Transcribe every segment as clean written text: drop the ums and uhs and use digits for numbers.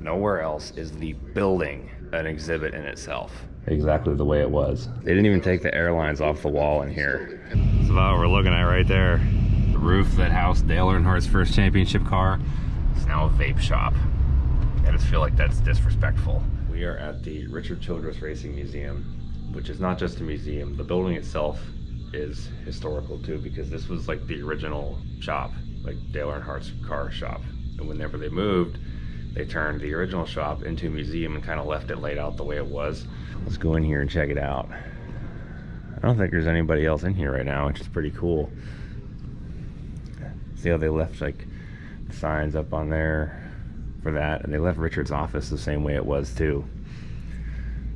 Nowhere else is the building an exhibit in itself. Exactly the way it was. They didn't even take the airlines off the wall in here. That's about what we're looking at right there. The roof that housed Dale Earnhardt's first championship car is now a vape shop. I just feel like that's disrespectful. We are at the Richard Childress Racing Museum, which is not just a museum. The building itself is historical too, because this was like the original shop, like Dale Earnhardt's car shop. And whenever they moved, they turned the original shop into a museum and kind of left it laid out the way it was. Let's go in here and check it out. I don't think there's anybody else in here right now, which is pretty cool. See how they left like the signs up on there for that, and they left Richard's office the same way it was too.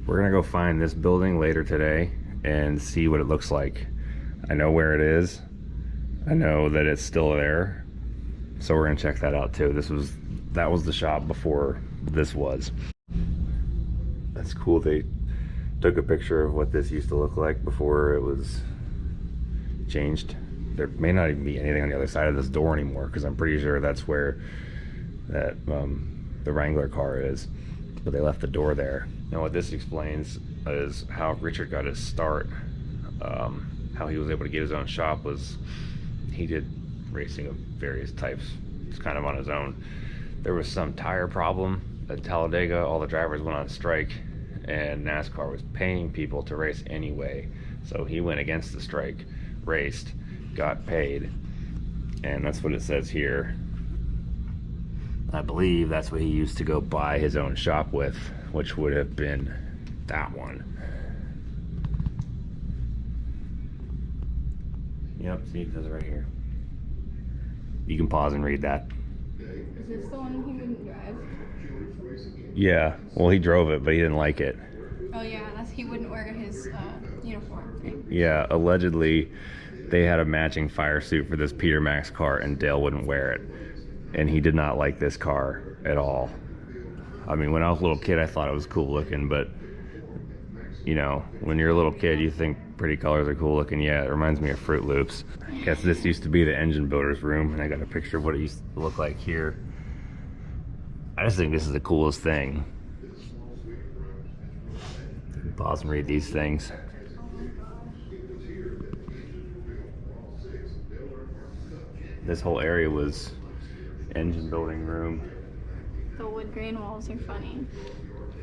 We're gonna go find this building later today and see what it looks like. I know where it is. I know that it's still there, so we're gonna check that out too. That was the shop before this was. That's cool. They took a picture of what this used to look like before it was changed. There may not even be anything on the other side of this door anymore, because I'm pretty sure that's where that the Wrangler car is, but they left the door there. Now what this explains is how Richard got his start. How he was able to get his own shop was he did racing of various types just kind of on his own. There was some tire problem at Talladega. All the drivers went on strike and NASCAR was paying people to race anyway, so he went against the strike, raced, got paid, and that's what it says here. I believe that's what he used to go buy his own shop with, which would have been that one. Yep, see, it says right here. You can pause and read that. Is this the one he wouldn't drive? Yeah, well, he drove it, but he didn't like it. Oh yeah, he wouldn't wear his uniform thing. Yeah, allegedly they had a matching fire suit for this Peter Max car and Dale wouldn't wear it. And he did not like this car at all. I mean, when I was a little kid, I thought it was cool looking, but you know, when you're a little kid, you think pretty colors are cool looking. Yeah, it reminds me of Fruit Loops. I guess this used to be the engine builder's room, and I got a picture of what it used to look like here. I just think this is the coolest thing. Pause and read these things. This whole area was engine building room. The wood grain walls are funny.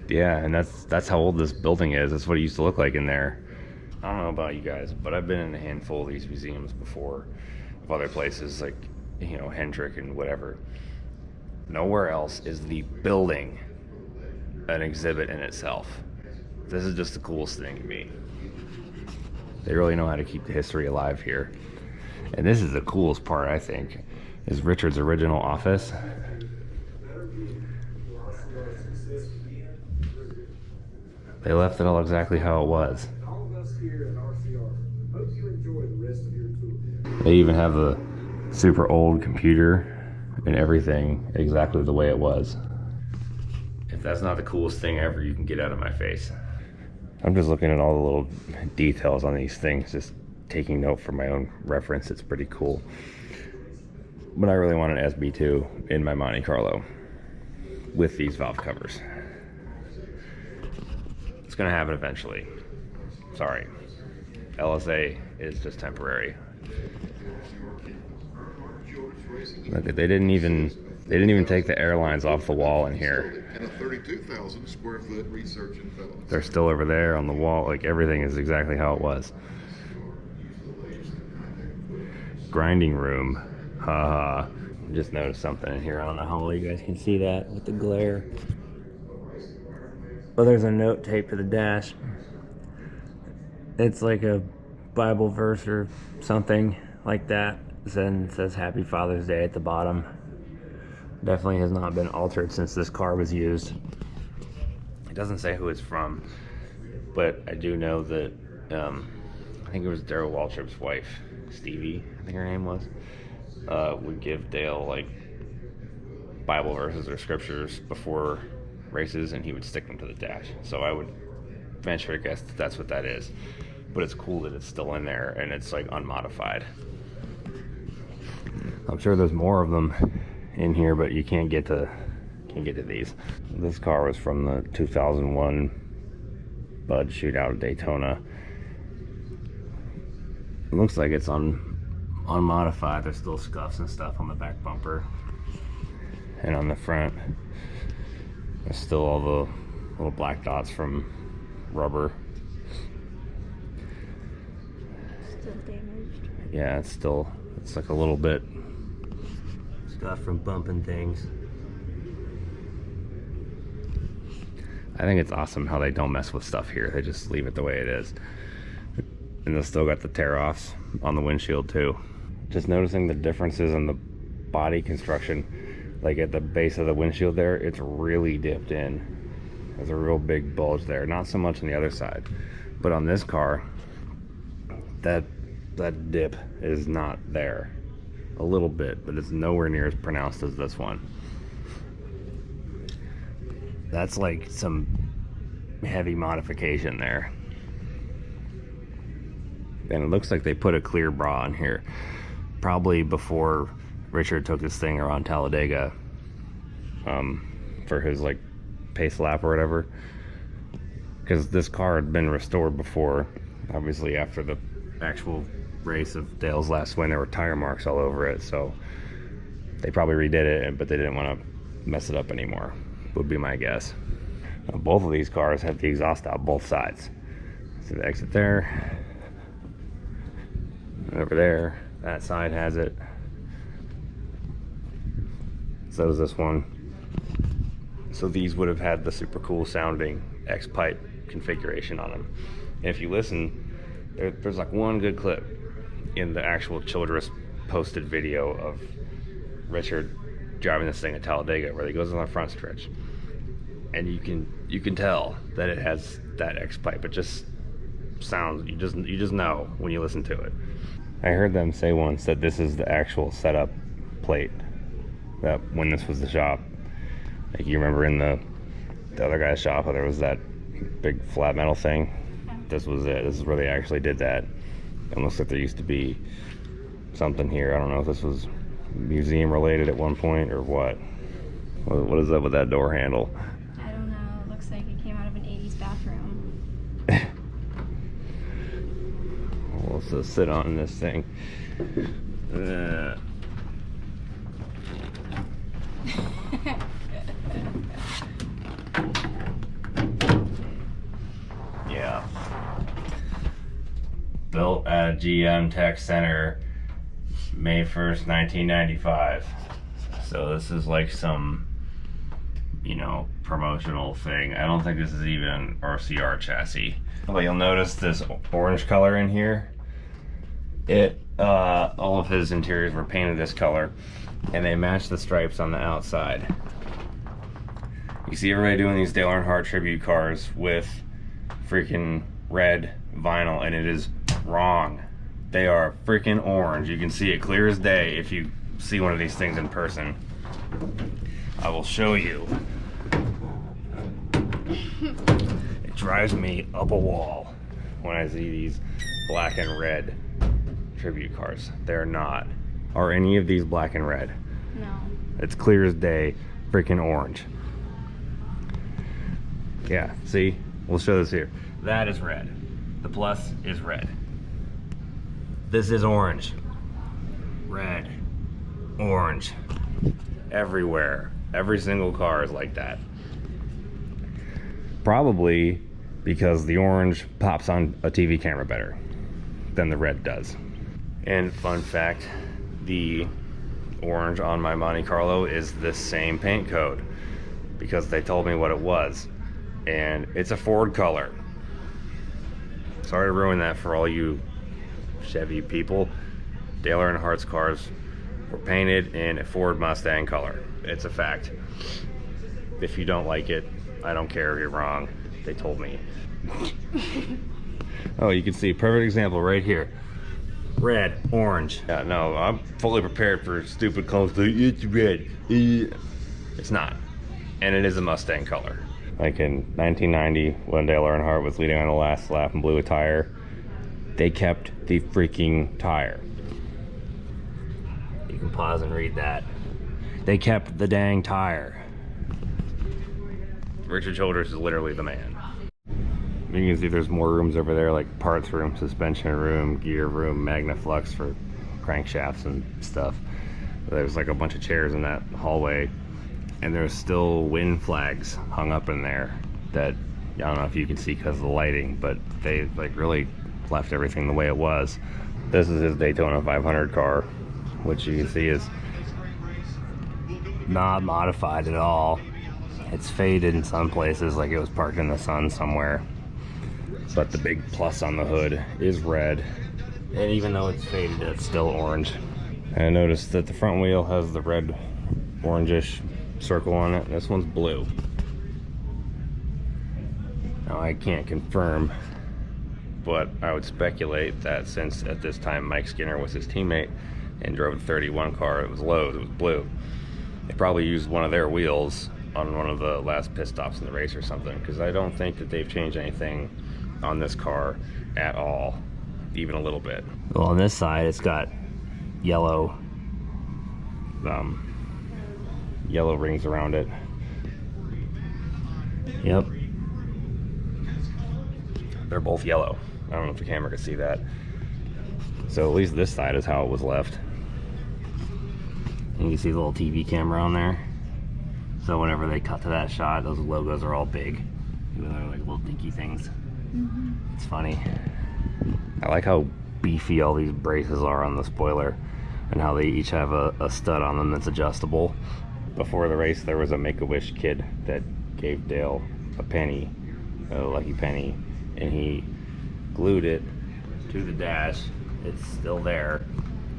Yeah, and that's how old this building is. That's what it used to look like in there. I don't know about you guys, but I've been in a handful of these museums before, of other places like, you know, Hendrick and whatever. Nowhere else is the building an exhibit in itself. This is just the coolest thing to me. They really know how to keep the history alive here. And this is the coolest part, I think, is Richard's original office. They left it all exactly how it was. They even have the super old computer and everything exactly the way it was. If that's not the coolest thing ever, you can get out of my face. I'm just looking at all the little details on these things, just taking note for my own reference. It's pretty cool. But I really want an SB2 in my Monte Carlo with these valve covers. It's gonna happen eventually. Sorry. LSA is just temporary. Look, they didn't even take the airlines off the wall in here. And a 32,000 square foot research and development. They're still over there on the wall. Like, everything is exactly how it was. Grinding room. Haha. Just noticed something in here. I don't know how well you guys can see that with the glare. But there's a note taped to the dash. It's like a Bible verse or something like that. Then it says Happy Father's Day at the bottom. Definitely has not been altered since this car was used. It doesn't say who it's from, but I do know that I think it was Darrell Waltrip's wife, Stevie, I think her name was, would give Dale like Bible verses or scriptures before races, and he would stick them to the dash. So I would venture to guess that that's what that is. But it's cool that it's still in there and it's like unmodified. I'm sure there's more of them in here, but you can't get to Can't get to these. This car was from the 2001 Bud Shootout at Daytona. It looks like it's unmodified. There's still scuffs and stuff on the back bumper. And on the front, there's still all the little black dots from rubber. Still damaged. Yeah, it's like a little bit scuffed from bumping things. I think it's awesome how they don't mess with stuff here. They just leave it the way it is. And they've still got the tear-offs on the windshield too. Just noticing the differences in the body construction. Like at the base of the windshield there, it's really dipped in. There's a real big bulge there. Not so much on the other side. But on this car, that dip is not there. A little bit, but it's nowhere near as pronounced as this one. That's like some heavy modification there. And it looks like they put a clear bra in here. Probably before Richard took this thing around Talladega for his like pace lap or whatever. Because this car had been restored before. Obviously after the actual race of Dale's last win, there were tire marks all over it. So they probably redid it, but they didn't want to mess it up anymore, would be my guess. Both of these cars have the exhaust out both sides. So the exit there. Over there, that side has it. So does this one. So these would have had the super cool sounding X-pipe configuration on them. And if you listen, there's like one good clip in the actual Childress posted video of Richard driving this thing at Talladega where he goes on the front stretch. And you can tell that it has that X-pipe. It just sounds, you just know when you listen to it. I heard them say once that this is the actual setup plate that when this was the shop. Like you remember in the other guy's shop where there was that big flat metal thing. This was it. This is where they actually did that. It looks like there used to be something here. I don't know if this was museum related at one point or what. What is up with that door handle? I don't know. It looks like it came out of an 80s bathroom. We'll just sit on this thing. Yeah. Built at GM Tech Center, May 1st, 1995. So this is like some, you know, promotional thing. I don't think this is even an RCR chassis. But you'll notice this orange color in here. All of his interiors were painted this color, and they match the stripes on the outside. You see everybody doing these Dale Earnhardt tribute cars with freaking red vinyl, and it is wrong. They are freaking orange. You can see it clear as day if you see one of these things in person. I will show you. It drives me up a wall when I see these black and red tribute cars. They're not. Are any of these black and red? No. It's clear as day, freaking orange. Yeah, see? We'll show this here. That is red. The plus is red. This is orange. Red. Orange. Everywhere. Every single car is like that. Probably because the orange pops on a TV camera better than the red does. And fun fact, the orange on my Monte Carlo is the same paint code because they told me what it was. And it's a Ford color. Sorry to ruin that for all you Chevy people. Dale Earnhardt's cars were painted in a Ford Mustang color. It's a fact. If you don't like it, I don't care, you're wrong. They told me. Oh, you can see, perfect example right here. Red, orange. Yeah, no, I'm fully prepared for stupid clones. It's red. It's not. And it is a Mustang color. Like in 1990, when Dale Earnhardt was leading on the last lap and blew a tire, they kept the freaking tire. You can pause and read that. They kept the dang tire. Richard Childress is literally the man. You can see there's more rooms over there, like parts room, suspension room, gear room, Magnaflux for crankshafts and stuff. There's like a bunch of chairs in that hallway, and there's still wind flags hung up in there that I don't know if you can see because of the lighting, but they like really left everything the way it was. This is his Daytona 500 car, which you can see is not modified at all. It's faded in some places, like it was parked in the sun somewhere. But the big plus on the hood is red, and even though it's faded, it's still orange. And I noticed that the front wheel has the red orangish circle on it. This one's blue. Now I can't confirm, but I would speculate that since at this time Mike Skinner was his teammate and drove a 31 car, it was Lowe's, it was blue. They probably used one of their wheels on one of the last pit stops in the race or something, because I don't think that they've changed anything on this car at all, even a little bit. Well, on this side it's got yellow yellow rings around it. Yep, they're both yellow. I don't know if the camera can see that. So at least this side is how it was left. And you can see the little TV camera on there. So whenever they cut to that shot, those logos are all big, even though they're like little dinky things. It's funny. I like how beefy all these braces are on the spoiler, and how they each have a stud on them that's adjustable. Before the race, there was a Make-A-Wish kid that gave Dale a penny, a lucky penny, and he glued it to the dash. It's still there.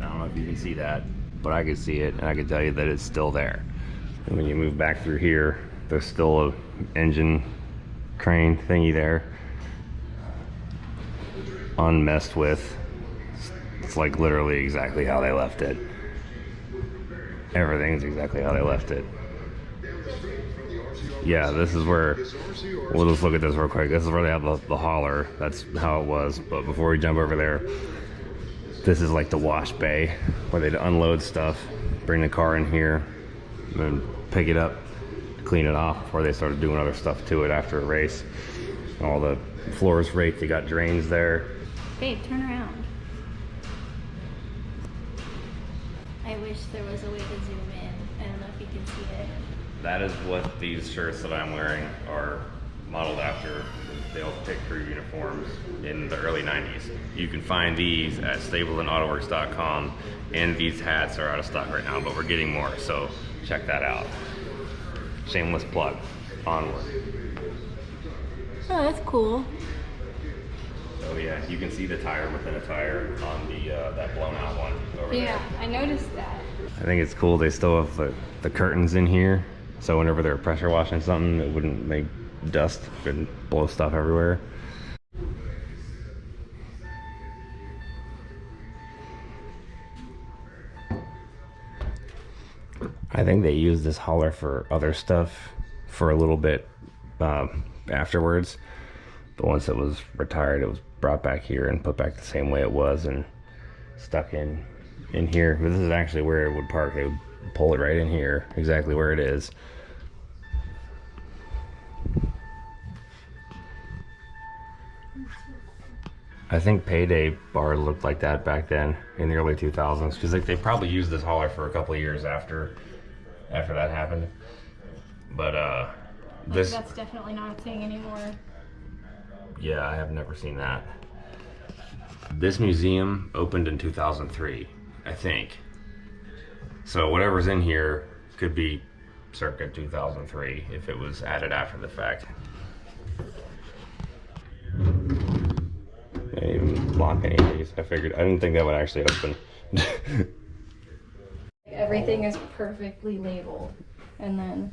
I don't know if you can see that, but I can see it, and I can tell you that it's still there. And when you move back through here, there's still a engine crane thingy there, unmessed with. It's like literally exactly how they left it. Everything's exactly how they left it. Yeah, this is where, we'll just look at this real quick. This is where they have the hauler. That's how it was. But before we jump over there, this is like the wash bay where they'd unload stuff, bring the car in here, and then pick it up, clean it off before they started doing other stuff to it after a race. All the floors raked, they got drains there. Babe, turn around. I wish there was a way to zoom in. I don't know if you can see it. That is what these shirts that I'm wearing are modeled after. Dale Pit Crew uniforms in the early 90s. You can find these at StableandAutoworks.com, and these hats are out of stock right now, but we're getting more, so check that out. Shameless plug. Onward. Oh, that's cool. Oh yeah, you can see the tire within a tire on the that blown out one over there. Yeah, I noticed that. I think it's cool they still have the curtains in here, so whenever they're pressure washing something, it wouldn't make dust and blow stuff everywhere. I think they used this hauler for other stuff for a little bit afterwards, but once it was retired, it was brought back here and put back the same way it was and stuck in here. But this is actually where it would park. They would pull it right in here, exactly where it is. I think Payday bar looked like that back then in the early 2000s, because they probably used this hauler for a couple of years after that happened. But this, that's definitely not a thing anymore. yeah, I have never seen that. This museum opened in 2003, I think. So whatever's in here could be circa 2003 if it was added after the fact. I didn't even lock any of these. I didn't think that would actually open. Everything is perfectly labeled, and then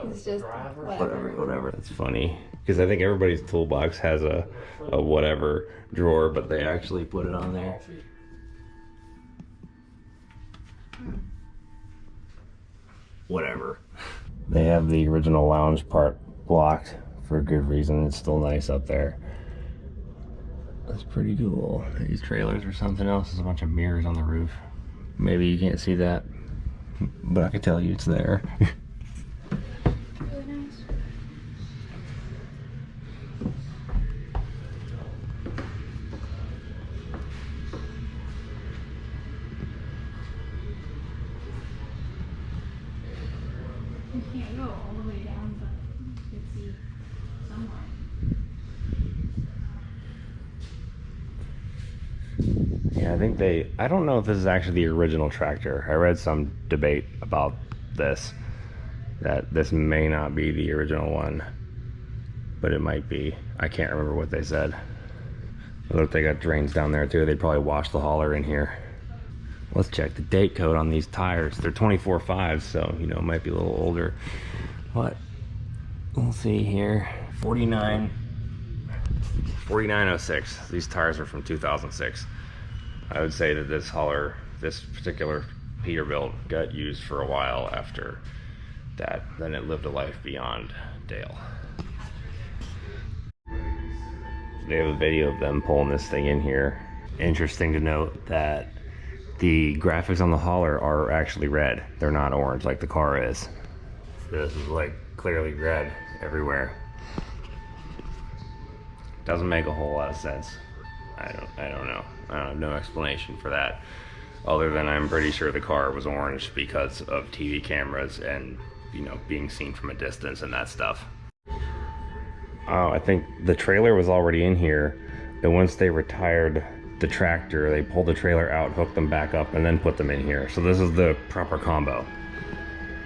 it's just Whatever. That's funny, because I think everybody's toolbox has a whatever drawer, but they actually put it on there. Whatever. They have the original lounge part blocked for a good reason. It's still nice up there. That's pretty cool. These trailers or something else. There's a bunch of mirrors on the roof. Maybe you can't see that, but I can tell you it's there. really nice. I think I don't know if this is actually the original tractor. I read some debate about this, that this may not be the original one, but it might be. I can't remember what they said. Look, they got drains down there too. They'd probably wash the hauler in here. Let's check the date code on these tires. They're 24.5, so you know, it might be a little older. What? We'll see here. 4906. These tires are from 2006. I would say that this hauler, this particular Peterbilt, got used for a while after that. Then it lived a life beyond Dale. They have a video of them pulling this thing in here. Interesting to note that the graphics on the hauler are actually red. They're not orange like the car is. This is like clearly red everywhere. Doesn't make a whole lot of sense. I don't know. I have no explanation for that, other than I'm pretty sure the car was orange because of TV cameras and, you know, being seen from a distance and that stuff. Oh, I think the trailer was already in here, and once they retired the tractor, they pulled the trailer out, hooked them back up, and then put them in here. So this is the proper combo.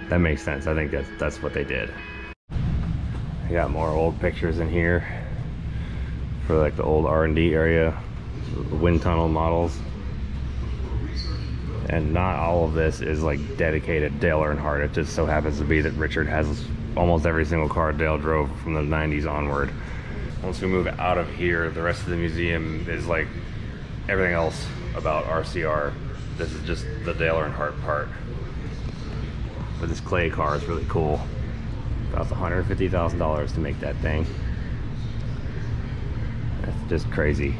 That makes sense. I think that's what they did. I got more old pictures in here for like the old R&D area, the wind tunnel models. And not all of this is like dedicated Dale Earnhardt. It just so happens to be that Richard has almost every single car Dale drove from the 90s onward. Once we move out of here, the rest of the museum is like everything else about RCR. This is just the Dale Earnhardt part. But this clay car is really cool. Cost $150,000 to make that thing. That's just crazy.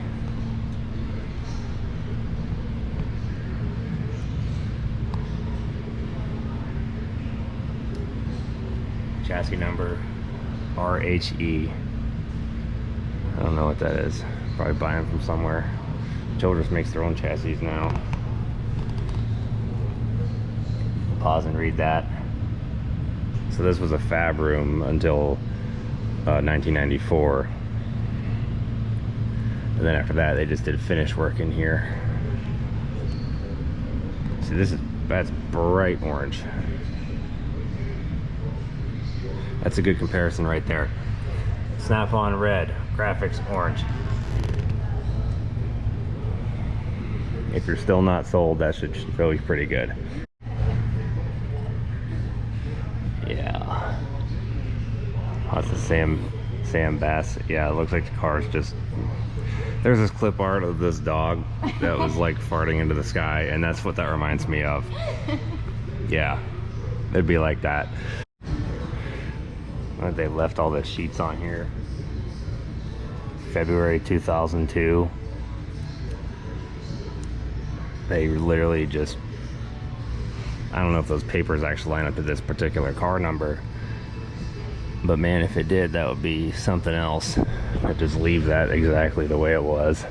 Chassis number RHE. I don't know what that is. Probably buying from somewhere. Childress makes their own chassis now. Pause and read that. So this was a fab room until 1994. And then after that, they just did finish work in here. See, that's bright orange. That's a good comparison right there. Snap-on red, graphics orange. If you're still not sold, that should feel pretty good. Yeah. That's the Sam Bass. Yeah, it looks like the car's just... There's this clip art of this dog that was like farting into the sky, and that's what that reminds me of. Yeah, it'd be like that. They left all the sheets on here. February 2002. They literally just... I don't know if those papers actually line up to this particular car number, but man, if it did, that would be something else. I'd just leave that exactly the way it was.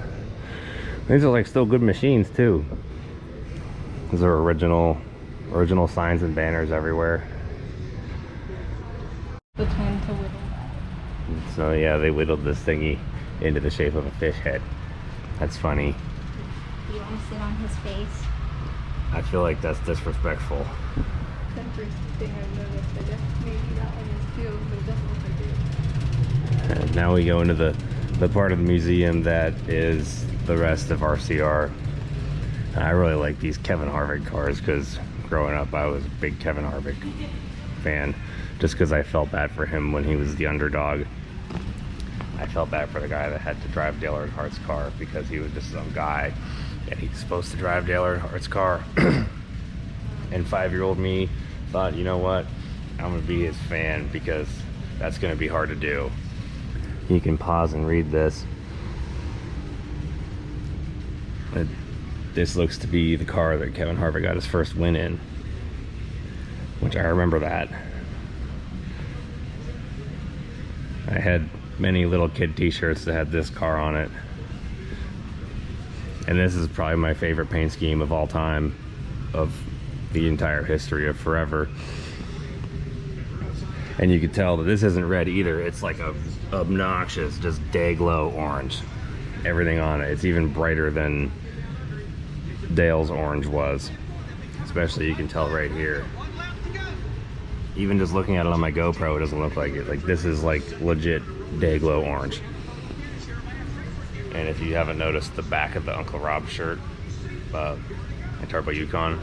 These are like still good machines too. These are original signs and banners everywhere. The time to whittle that. So yeah, they whittled this thingy into the shape of a fish head. That's funny. You want to sit on his face? I feel like that's disrespectful. Everything I've noticed, I guess maybe that one is too, but it doesn't look like it. And now we go into the part of the museum that is the rest of RCR. And I really like these Kevin Harvick cars because growing up I was a big Kevin Harvick fan, just because I felt bad for him when he was the underdog. I felt bad for the guy that had to drive Dale Earnhardt's car because he was just some guy and he's supposed to drive Dale Earnhardt's car. And 5-year-old me thought, you know what, I'm gonna be his fan because that's gonna be hard to do. You can pause and read this. This looks to be the car that Kevin Harvick got his first win in, which I remember that. I had many little kid t-shirts that had this car on it. And this is probably my favorite paint scheme of all time, of the entire history of forever. And you can tell that this isn't red either. It's like a obnoxious, just day glow orange. Everything on it. It's even brighter than Dale's orange was. Especially, you can tell right here. Even just looking at it on my GoPro, it doesn't look like it. Like, this is like legit Dayglow orange. And if you haven't noticed the back of the Uncle Rob shirt, in Turbo Yukon,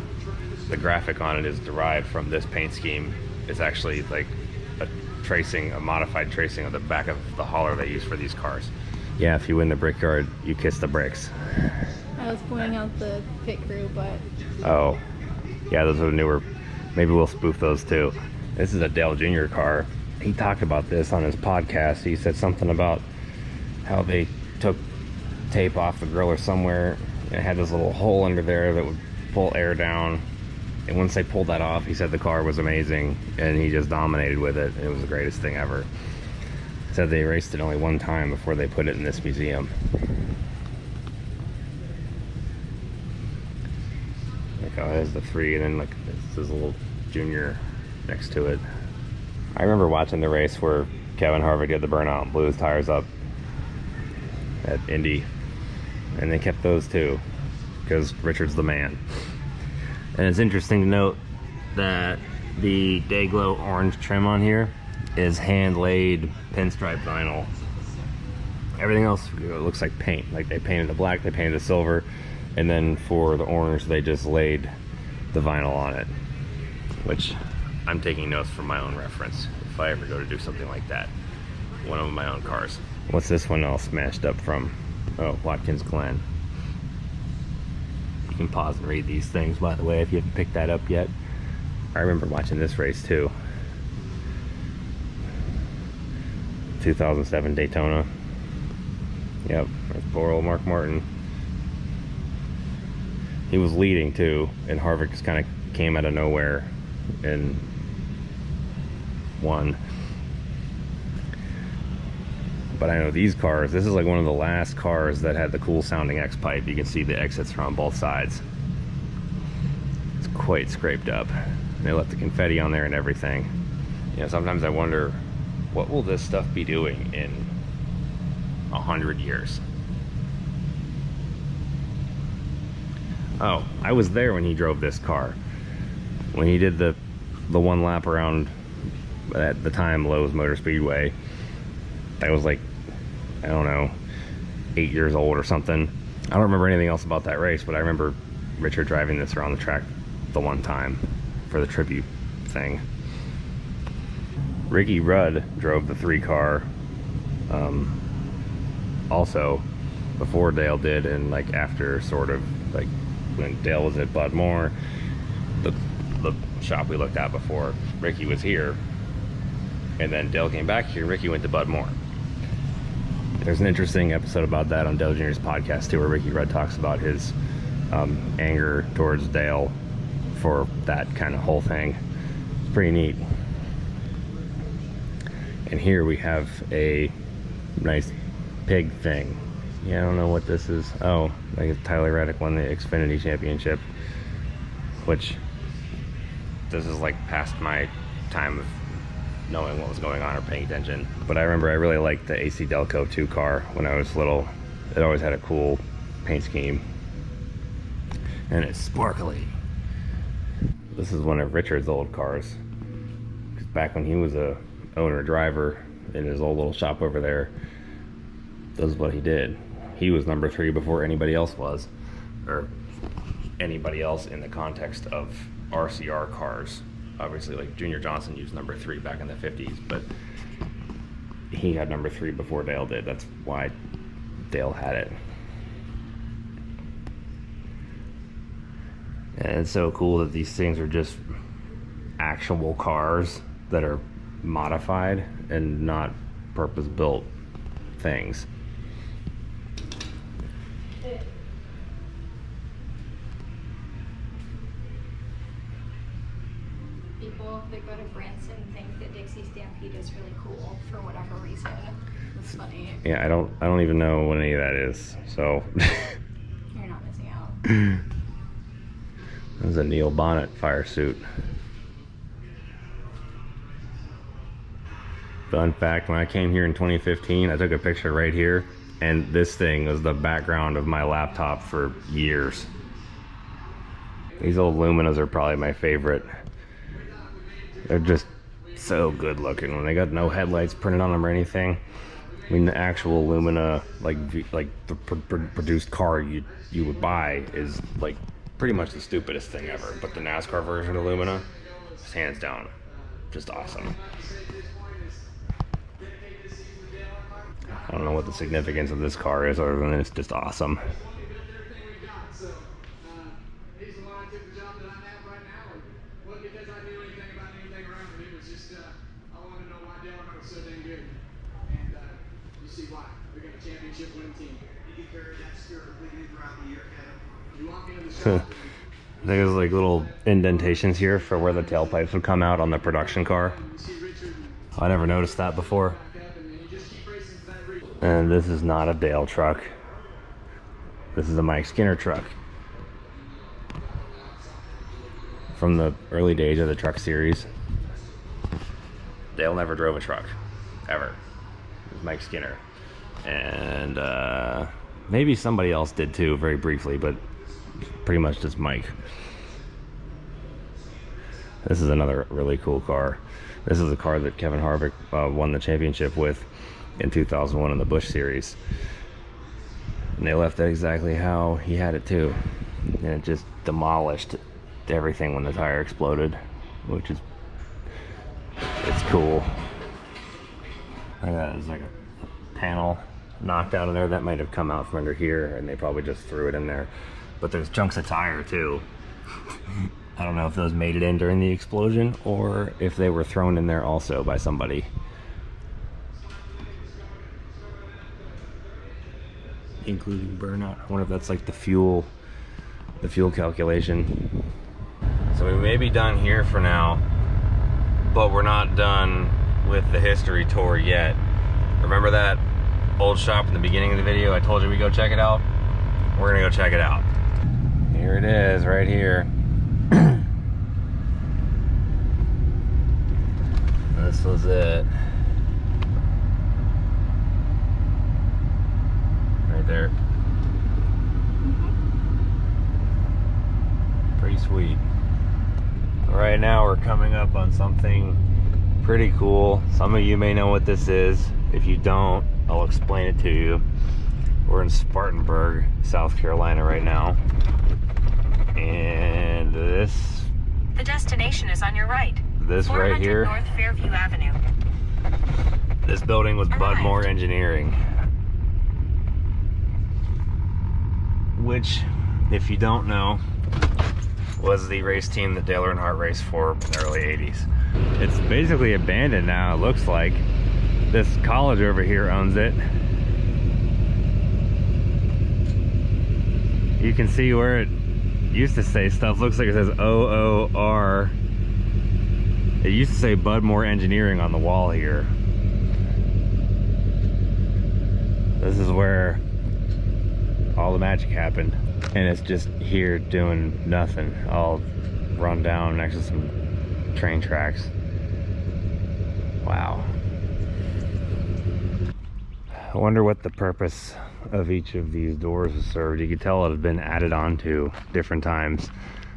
the graphic on it is derived from this paint scheme. It's actually like a modified tracing of the back of the hauler they use for these cars. Yeah, if you win the Brickyard, you kiss the bricks. I was pointing out the pit crew, but Oh, yeah, those are newer. Maybe we'll spoof those too. This is a Dale Jr. car. He talked about this on his podcast. He said something about how they took tape off the grill or somewhere, and it had this little hole under there that would pull air down. And once they pulled that off, he said the car was amazing, and he just dominated with it. It was the greatest thing ever. He said they raced it only one time before they put it in this museum. Like, oh, there's the 3, and then like this a little Junior next to it. I remember watching the race where Kevin Harvick did the burnout and blew his tires up at Indy, and they kept those too because Richard's the man. And it's interesting to note that the Dayglow orange trim on here is hand-laid pinstripe vinyl. Everything else looks like paint. Like, they painted the black, they painted the silver, and then for the orange they just laid the vinyl on it, which I'm taking notes for my own reference if I ever go to do something like that. One of my own cars. What's this one all smashed up from? Oh, Watkins Glen. You can pause and read these things, by the way, if you haven't picked that up yet. I remember watching this race too. 2007 Daytona. Yep, there's poor old Mark Martin. He was leading too, and Harvick just kind of came out of nowhere and won. But I know these cars, this is like one of the last cars that had the cool sounding X-pipe. You can see the exits are on both sides. It's quite scraped up. And they left the confetti on there and everything. You know, sometimes I wonder, what will this stuff be doing in 100 years? Oh, I was there when he drove this car. When he did the one lap around, at the time, Lowe's Motor Speedway. I was like, I don't know, 8 years old or something. I don't remember anything else about that race, but I remember Richard driving this around the track the one time for the tribute thing. Ricky Rudd drove the 3 car also before Dale did, and like after, sort of like when Dale was at Bud Moore, the shop we looked at before, Ricky was here, and then Dale came back here and Ricky went to Bud Moore. There's an interesting episode about that on Dale Jr.'s podcast too, where Ricky Rudd talks about his anger towards Dale for that kind of whole thing. It's pretty neat. And here we have a nice pig thing. Yeah, I don't know what this is. Oh, I guess Tyler Reddick won the Xfinity Championship, which this is like past my time of knowing what was going on or paying attention. But I remember I really liked the AC Delco 2 car when I was little. It always had a cool paint scheme. And it's sparkly. This is one of Richard's old cars. 'Cause back when he was a owner-driver in his old little shop over there, this is what he did. He was number 3 before anybody else was. Or anybody else in the context of RCR cars. Obviously, like Junior Johnson used number 3 back in the 50s, but he had number 3 before Dale did. That's why Dale had it. And it's so cool that these things are just actual cars that are modified and not purpose-built things. People that go to Branson think that Dixie Stampede is really cool for whatever reason. It's funny. Yeah, I don't even know what any of that is, so. You're not missing out. That was a Neil Bonnet fire suit. Fun fact, when I came here in 2015, I took a picture right here, and this thing was the background of my laptop for years. These old Luminas are probably my favorite. They're just so good looking when they got no headlights printed on them or anything. I mean, the actual Lumina, like the produced car you would buy is like pretty much the stupidest thing ever. But the NASCAR version of Lumina, is hands down, just awesome. I don't know what the significance of this car is other than it's just awesome. I think there's like little indentations here for where the tailpipes would come out on the production car. I never noticed that before. And this is not a Dale truck. This is a Mike Skinner truck. From the early days of the truck series. Dale never drove a truck, ever. It was Mike Skinner. And maybe somebody else did too, very briefly, but pretty much just Mike. This is another really cool car. This is a car that Kevin Harvick won the championship with in 2001 in the Busch Series. And they left it exactly how he had it too. And it just demolished everything when the tire exploded, which is, it's cool. There's like a panel knocked out in there that might have come out from under here, and they probably just threw it in there. But there's chunks of tire too. I don't know if those made it in during the explosion or if they were thrown in there also by somebody. Including burnout. I wonder if that's like the fuel calculation. So we may be done here for now, but we're not done with the history tour yet. Remember that old shop in the beginning of the video? I told you we go check it out. We're gonna go check it out. Here it is, right here. This was it. Right there. Pretty sweet. Right now we're coming up on something pretty cool. Some of you may know what this is. If you don't, I'll explain it to you. We're in Spartanburg, South Carolina right now. And this... The destination is on your right. This right here. North Fairview Avenue. This building was Budmore Engineering. Which, if you don't know, was the race team that Dale Earnhardt raced for in the early 80s. It's basically abandoned now, it looks like. This college over here owns it. You can see where it used to say stuff. Looks like it says OOR. It used to say Budmore Engineering on the wall here. This is where all the magic happened. And it's just here doing nothing. All run down next to some train tracks. Wow. I wonder what the purpose of each of these doors is served. You could tell it had been added on to different times.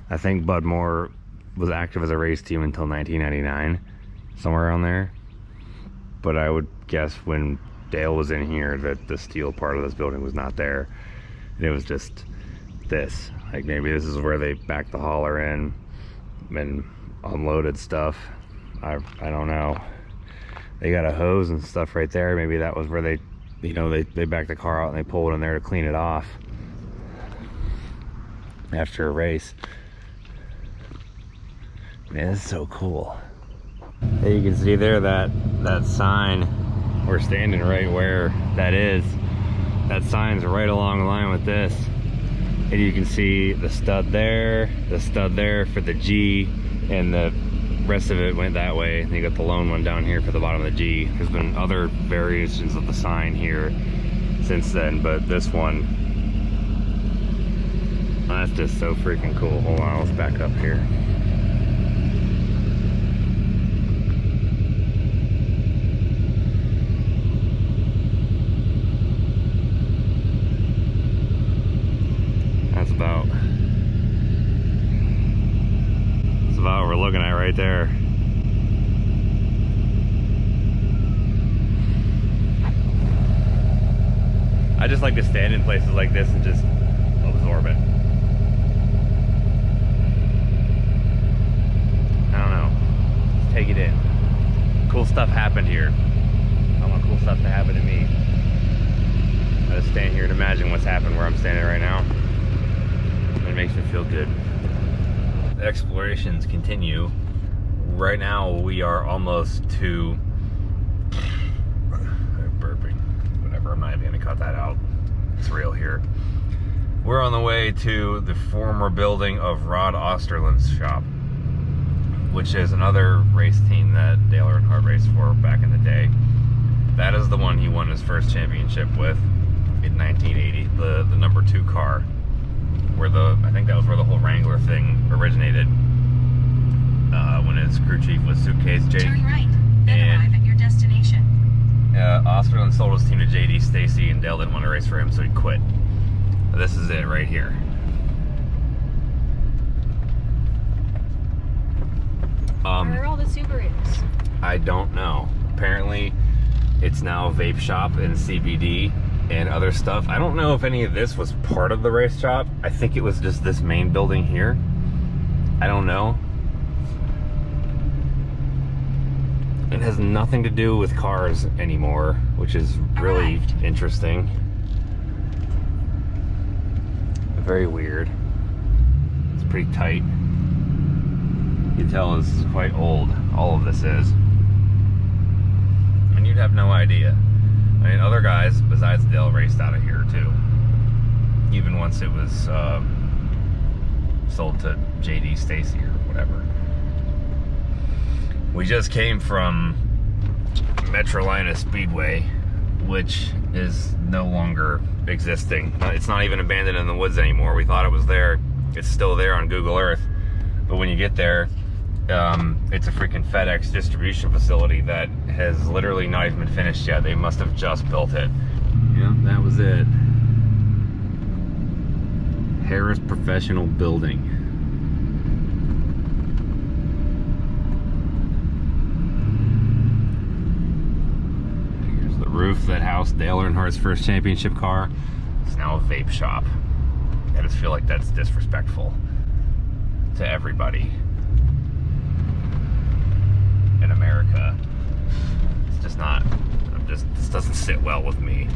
I think Budmore was active as a race team until 1999, somewhere around there. But I would guess when Dale was in here that the steel part of this building was not there. And it was just this. Like maybe this is where they backed the hauler in and unloaded stuff. I don't know. They got a hose and stuff right there. Maybe that was where they, you know, they backed the car out and they pulled in there to clean it off after a race. Man, this is so cool. Hey, you can see there that sign. We're standing right where that is. That sign's right along the line with this. And you can see the stud there for the G, and the rest of it went that way. And you got the lone one down here for the bottom of the G. There's been other variations of the sign here since then, but this one, that's just so freaking cool. Hold on, let's back up here. That's about I just like to stand in places like this and just absorb it. I don't know. Just take it in. Cool stuff happened here. I want cool stuff to happen to me. I just stand here and imagine what's happened where I'm standing right now. It makes me feel good. The explorations continue. Right now we are almost to burping. Whatever, I'm not even gonna cut that out. It's real here. We're on the way to the former building of Rod Osterlund's shop, which is another race team that Dale Earnhardt raced for back in the day. That is the one he won his first championship with in 1980, the number 2 car, where I think that was where the whole Wrangler thing originated, when his crew chief was Suitcase Jake. Turn right, then arrive at your destination. Osterlund sold his team to JD Stacy, and Dale didn't want to race for him, so he quit. But this is it right here. Where are all the Subarus? I don't know. Apparently, it's now a vape shop and CBD and other stuff. I don't know if any of this was part of the race shop. I think it was just this main building here. I don't know. It has nothing to do with cars anymore, which is really interesting. Very weird. It's pretty tight. You can tell this is quite old. All of this is. And you'd have no idea. I mean, other guys besides Dale raced out of here too. Even once it was sold to JD Stacy or whatever. We just came from Metrolina Speedway, which is no longer existing. It's not even abandoned in the woods anymore. We thought it was there. It's still there on Google Earth. But when you get there, it's a freaking FedEx distribution facility that has literally not even been finished yet. They must have just built it. Yep, that was it. Harris Professional Building. Here's the roof that housed Dale Earnhardt's first championship car. It's now a vape shop. I just feel like that's disrespectful to everybody in America. It's just not, this doesn't sit well with me.